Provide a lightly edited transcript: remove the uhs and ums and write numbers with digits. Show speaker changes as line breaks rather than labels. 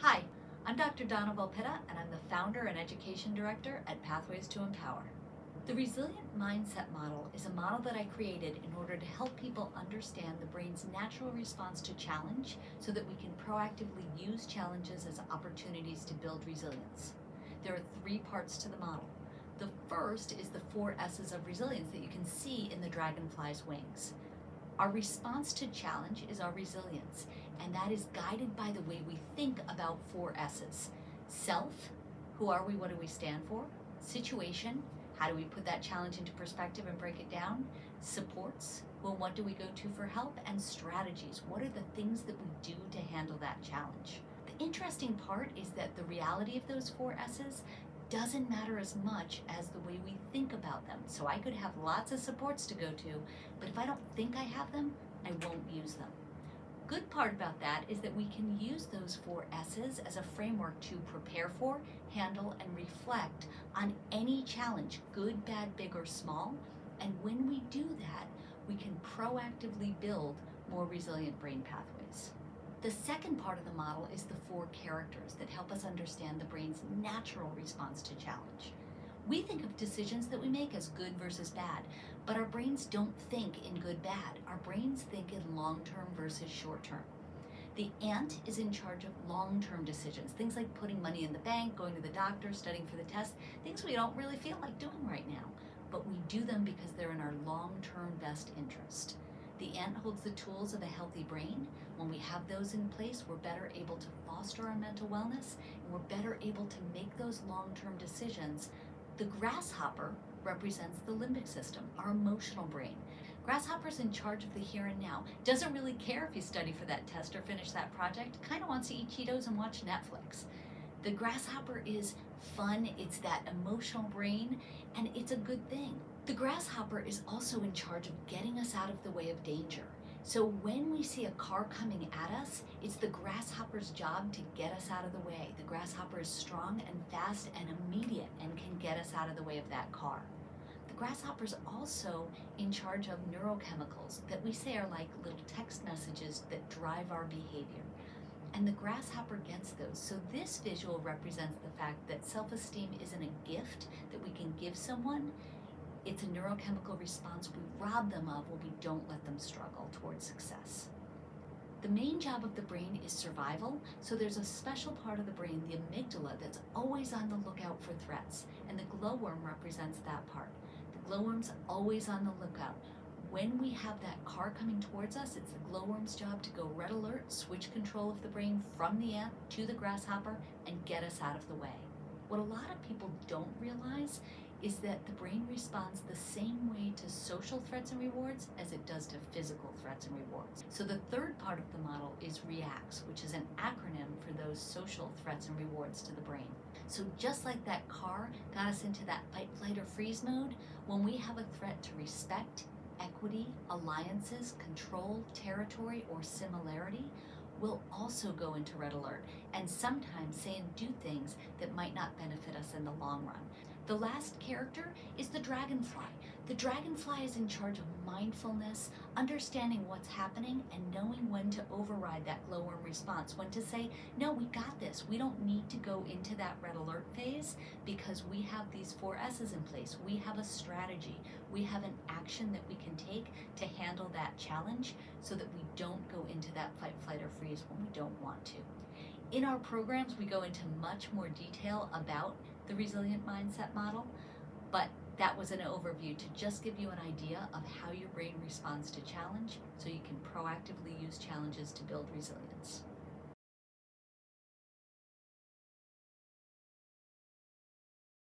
Hi, I'm Dr. Donna Volpitta, and I'm the founder and education director at Pathways to Empower. The Resilient Mindset Model is a model that I created in order to help people understand the brain's natural response to challenge so that we can proactively use challenges as opportunities to build resilience. There are 3 parts to the model. The first is the 4 S's of resilience that you can see in the dragonfly's wings. Our response to challenge is our resilience, and that is guided by the way we think about 4 S's. Self, who are we, what do we stand for? Situation, how do we put that challenge into perspective and break it down? Supports, well, what do we go to for help? And strategies, what are the things that we do to handle that challenge? The interesting part is that the reality of those 4 S's doesn't matter as much as the way we think about them. So I could have lots of supports to go to, but if I don't think I have them, I won't use them. Good part about that is that we can use those 4 S's as a framework to prepare for, handle, and reflect on any challenge, good, bad, big, or small. And when we do that, we can proactively build more resilient brain pathways. The second part of the model is the 4 characters that help us understand the brain's natural response to challenge. We think of decisions that we make as good versus bad, but our brains don't think in good-bad. Our brains think in long-term versus short-term. The ant is in charge of long-term decisions, things like putting money in the bank, going to the doctor, studying for the test, things we don't really feel like doing right now, but we do them because they're in our long-term best interest. The ant holds the tools of a healthy brain. When we have those in place, we're better able to foster our mental wellness, and we're better able to make those long-term decisions. The grasshopper represents the limbic system, our emotional brain. Grasshopper's in charge of the here and now. Doesn't really care if you study for that test or finish that project. Kind of wants to eat Cheetos and watch Netflix. The grasshopper is fun, it's that emotional brain, and it's a good thing. The grasshopper is also in charge of getting us out of the way of danger. So when we see a car coming at us, it's the grasshopper's job to get us out of the way. The grasshopper is strong and fast and immediate and can get us out of the way of that car. The grasshopper's also in charge of neurochemicals that we say are like little text messages that drive our behavior. And the grasshopper gets those. So this visual represents the fact that self-esteem isn't a gift that we can give someone. It's a neurochemical response we rob them of when we don't let them struggle towards success. The main job of the brain is survival, so there's a special part of the brain, the amygdala, that's always on the lookout for threats, and the glowworm represents that part. The glowworm's always on the lookout. When we have that car coming towards us, it's the glowworm's job to go red alert, switch control of the brain from the ant to the grasshopper, and get us out of the way. What a lot of people don't realize is that the brain responds the same way to social threats and rewards as it does to physical threats and rewards. So the third part of the model is REACTS, which is an acronym for those social threats and rewards to the brain. So just like that car got us into that fight, flight, or freeze mode, when we have a threat to respect, equity, alliances, control, territory, or similarity, we'll also go into red alert and sometimes say and do things that might not benefit us in the long run. The last character is the dragonfly. The dragonfly is in charge of mindfulness, understanding what's happening, and knowing when to override that glowworm response, when to say, no, we got this. We don't need to go into that red alert phase because we have these 4 S's in place. We have a strategy. We have an action that we can take to handle that challenge so that we don't go into that fight, flight, or freeze when we don't want to. In our programs, we go into much more detail about the resilient mindset model, but that was an overview to just give you an idea of how your brain responds to challenge so you can proactively use challenges to build resilience.